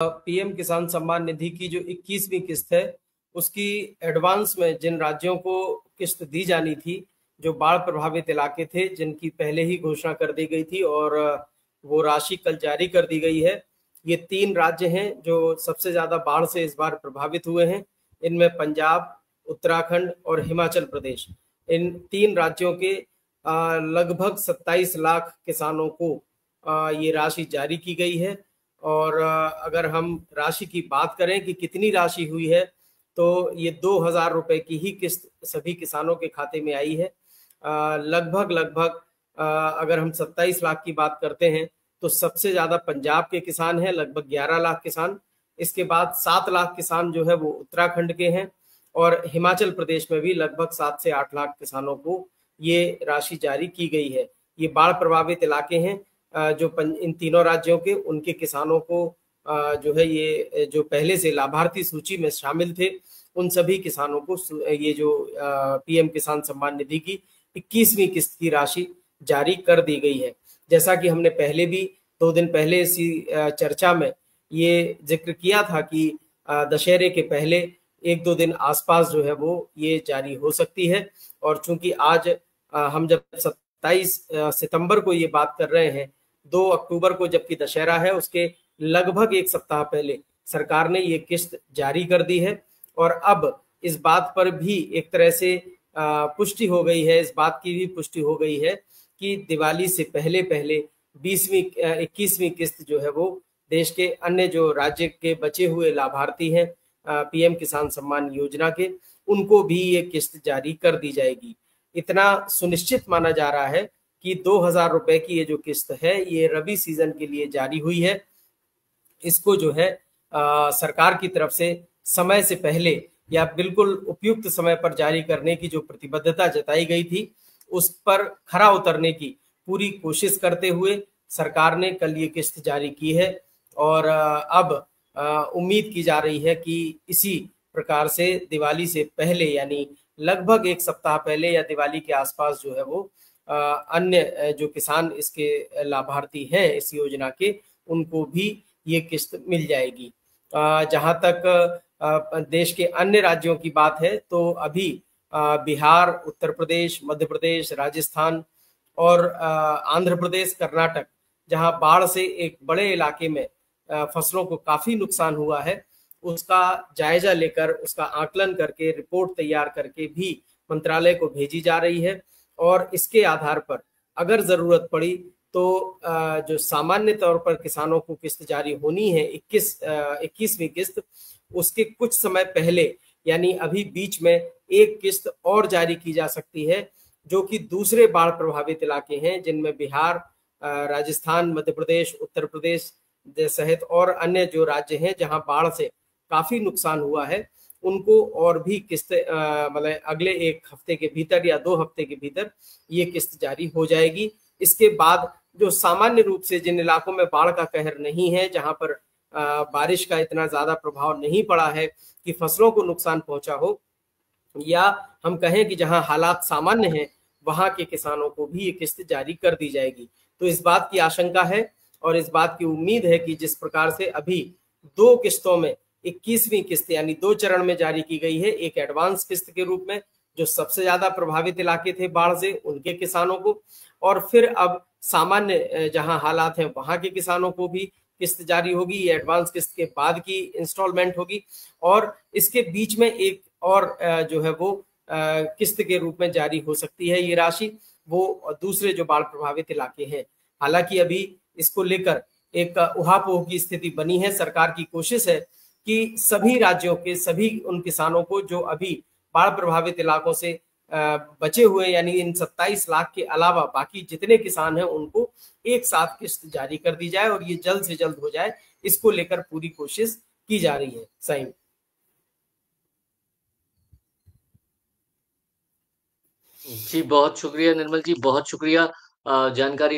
PM किसान सम्मान निधि की जो 21वीं किस्त है, उसकी एडवांस में जिन राज्यों को किस्त दी जानी थी, जो बाढ़ प्रभावित इलाके थे, जिनकी पहले ही घोषणा कर दी गई थी और वो राशि कल जारी कर दी गई है। ये 3 राज्य हैं जो सबसे ज्यादा बाढ़ से इस बार प्रभावित हुए हैं। इनमें पंजाब, उत्तराखंड और हिमाचल प्रदेश। इन 3 राज्यों के लगभग 27 लाख किसानों को ये राशि जारी की गई है। और अगर हम राशि की बात करें कि कितनी राशि हुई है, तो ये 2,000 रुपए की ही किस्त सभी किसानों के खाते में आई है। लगभग लगभग अगर हम 27 लाख की बात करते हैं, तो सबसे ज्यादा पंजाब के किसान हैं, लगभग 11 लाख किसान। इसके बाद 7 लाख किसान जो है वो उत्तराखंड के हैं, और हिमाचल प्रदेश में भी लगभग 7 से 8 लाख किसानों को ये राशि जारी की गई है। ये बाढ़ प्रभावित इलाके हैं जो इन तीनों राज्यों के, उनके किसानों को जो है ये जो पहले से लाभार्थी सूची में शामिल थे, उन सभी किसानों को ये जो पीएम किसान सम्मान निधि की 21वीं किस्त की राशि जारी कर दी गई है। जैसा कि हमने पहले भी 2 दिन पहले इसी चर्चा में ये जिक्र किया था कि दशहरे के पहले 1-2 दिन आसपास जो है वो ये जारी हो सकती है। और चूंकि आज हम जब 27 सितंबर को ये बात कर रहे हैं, 2 अक्टूबर को जबकि दशहरा है, उसके लगभग 1 सप्ताह पहले सरकार ने ये किस्त जारी कर दी है। और अब इस बात पर भी एक तरह से पुष्टि हो गई है, इस बात की भी पुष्टि हो गई है कि दिवाली से पहले पहले 21वीं किस्त जो है वो देश के अन्य जो राज्य के बचे हुए लाभार्थी हैं पीएम किसान सम्मान योजना के, उनको भी ये किस्त जारी कर दी जाएगी। इतना सुनिश्चित माना जा रहा है कि 2,000 रुपए की ये जो किस्त है, ये रबी सीजन के लिए जारी हुई है। इसको जो है सरकार की तरफ से समय से पहले या बिल्कुल उपयुक्त समय पर जारी करने की जो प्रतिबद्धता जताई गई थी, उस पर खरा उतरने की पूरी कोशिश करते हुए सरकार ने कल ये किस्त जारी की है। और अब उम्मीद की जा रही है कि इसी प्रकार से दिवाली से पहले, यानी लगभग 1 सप्ताह पहले या दिवाली के आसपास जो है वो अन्य जो किसान इसके लाभार्थी हैं इस योजना के, उनको भी ये किस्त मिल जाएगी। जहां तक देश के अन्य राज्यों की बात है, तो अभी बिहार, उत्तर प्रदेश, मध्य प्रदेश, राजस्थान और आंध्र प्रदेश, कर्नाटक, जहां बाढ़ से एक बड़े इलाके में फसलों को काफी नुकसान हुआ है, उसका जायजा लेकर, उसका आकलन करके, रिपोर्ट तैयार करके भी मंत्रालय को भेजी जा रही है। और इसके आधार पर अगर जरूरत पड़ी तो जो सामान्य तौर पर किसानों को किस्त जारी होनी है 21वीं किस्त, उसके कुछ समय पहले, यानी अभी बीच में एक किस्त और जारी की जा सकती है, जो कि दूसरे बाढ़ प्रभावित इलाके हैं, जिनमें बिहार, राजस्थान, मध्य प्रदेश, उत्तर प्रदेश सहित और अन्य जो राज्य हैं जहां बाढ़ से काफी नुकसान हुआ है, उनको और भी किस्त मतलब अगले 1 हफ्ते के भीतर या 2 हफ्ते के भीतर ये किस्त जारी हो जाएगी। इसके बाद जो सामान्य रूप से जिन इलाकों में बाढ़ का कहर नहीं है, जहां पर बारिश का इतना ज्यादा प्रभाव नहीं पड़ा है कि फसलों को नुकसान पहुंचा हो, या हम कहें कि जहां हालात सामान्य हैं, वहां के किसानों को भी ये किस्त जारी कर दी जाएगी। तो इस बात की आशंका है और इस बात की उम्मीद है कि जिस प्रकार से अभी 2 किस्तों में 21वीं किस्त यानी 2 चरण में जारी की गई है, एक एडवांस किस्त के रूप में जो सबसे ज्यादा प्रभावित इलाके थे बाढ़ से, उनके किसानों को, और फिर अब सामान्य जहां हालात हैं वहां के किसानों को भी किस्त जारी होगी। ये एडवांस किस्त के बाद की इंस्टॉलमेंट होगी। और इसके बीच में एक और जो है वो किस्त के रूप में जारी हो सकती है ये राशि, वो दूसरे जो बाढ़ प्रभावित इलाके हैं। हालांकि अभी इसको लेकर एक उहापोह की स्थिति बनी है। सरकार की कोशिश है कि सभी राज्यों के सभी उन किसानों को जो अभी बाढ़ प्रभावित इलाकों से बचे हुए, यानी इन 27 लाख के अलावा बाकी जितने किसान हैं, उनको एक साथ किस्त जारी कर दी जाए और ये जल्द से जल्द हो जाए, इसको लेकर पूरी कोशिश की जा रही है। सही जी, बहुत शुक्रिया निर्मल जी, बहुत शुक्रिया जानकारी